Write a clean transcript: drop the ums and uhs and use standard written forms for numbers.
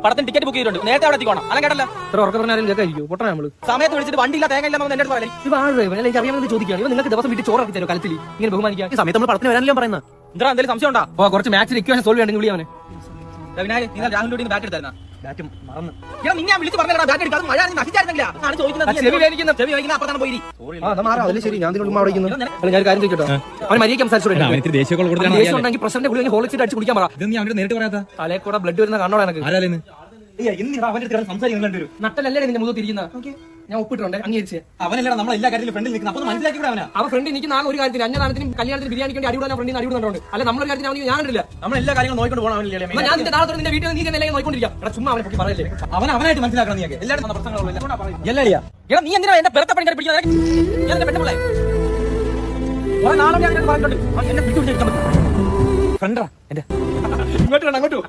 പടത്തിന് ticket book ചെയ്തിട്ടുണ്ട്. നേരത്തെ അവിടെ എത്തിക്കോണം. അല്ല കേട്ടല്ല പൊട്ടണ നമ്മള് സമയത്ത് വിളിച്ചിട്ട് വണ്ടിയില്ല തേങ്ങ ഇല്ല എന്റെ അടുത്ത് പറയല്ലേ. എനിക്ക് അറിയാമെന്ന് ചോദിക്കുകയാണ്. ഇവ നിങ്ങൾക്ക് ദിവസം വീട്ടിൽ ചോറാക്കി തരും കലത്തിൽ ഇങ്ങനെ ബഹുമാനിക്കാം. ഈ സമയത്ത് നമ്മൾ പടത്തിന് വരാനല്ലോ പറയുന്നത്. എന്താ എന്തെങ്കിലും സംശയം ഉണ്ടോ? കുറച്ച് മാത്സിൽ ഇക്വേഷൻ സോൾവ് ചെയ്യണമെങ്കിൽ വിളിയാവനെ. വിനായക് നിങ്ങൾ രാഹുലിന്റെ ബാറ്റ് എടുത്തായിരുന്ന ബാറ്റും മറന്ന് നിന്നെ വിളിച്ച് പറഞ്ഞാ ബാറ്റ് എടുക്കാതെ മഴ നശിച്ചായിരുന്നില്ല. ആണ് ചോദിക്കുന്നത്. ചെവി വേദനിക്കുന്ന അപ്പുറത്താണ് പോയി. ശരി ഞാൻ ഞാൻ കാര്യം ചോദിക്കട്ടോ. അവൻ മര്യാദ സംസാരിച്ചോണ്ടെങ്കിൽ പ്രസിഡന്റ് ഗുളിക ഹോളിച്ചിട്ട് അടിച്ച് കുടിക്കാൻ പറ. നേരിട്ട് പറയാത്ത തലേ കൂടെ ബ്ലഡ് വരുന്ന കാണോടാ എനിക്ക്. സംസാരിക്കുന്നുണ്ട്. നട്ടലല്ലേ നിന്റെ മുഖത്ത് തിരിക്കുന്ന ഞാൻ ഒപ്പിട്ടുണ്ട് അംഗീകരിച്ച്. അവനല്ല നമ്മൾ എല്ലാ കാര്യത്തിലും ഫ്രണ്ടിൽ നിൽക്കുന്നത്. അപ്പൊ മനസ്സിലാക്കി അവനാ അവൻ ഫ്രണ്ട് എനിക്ക് നാളെ ഒരു കാര്യത്തിൽ അന്നദാനത്തിനും കല്യാണത്തിന് ബിരിയാണിക്ക് വേണ്ടി അടിവിടാൻ ഫ്രണ്ടിന് അടിവിടുന്നുണ്ട്. അല്ല നമ്മളൊരു കാര്യത്തിൽ ഞാൻ കണ്ടില്ല. നമ്മൾ എല്ലാ കാര്യങ്ങളും നോക്കിക്കൊണ്ട് പോകണം. ഞാൻ നിന്റെ നാളെ നിന്റെ വീട്ടിൽ നീ തന്നെ നോക്കിക്കൊണ്ടിരിക്കാം. ചുമ്മാ അവനെ പറ്റി പറയല്ലേ. അവനായിട്ട് മനസ്സിലാക്കണം. നീ എല്ലാവരും പ്രശ്നങ്ങളോ നീ എന്തിനാ എന്റെ പെരത്തെ പണിക്കാരെ പിടിക്കുന്നത്? പെണ്ണുപിള്ളേ നാളെ ഞാൻ പറഞ്ഞിട്ടുണ്ട്. എന്നെ പിടിച്ചു ഫ്രണ്ടാ എന്റെ ഇങ്ങോട്ട്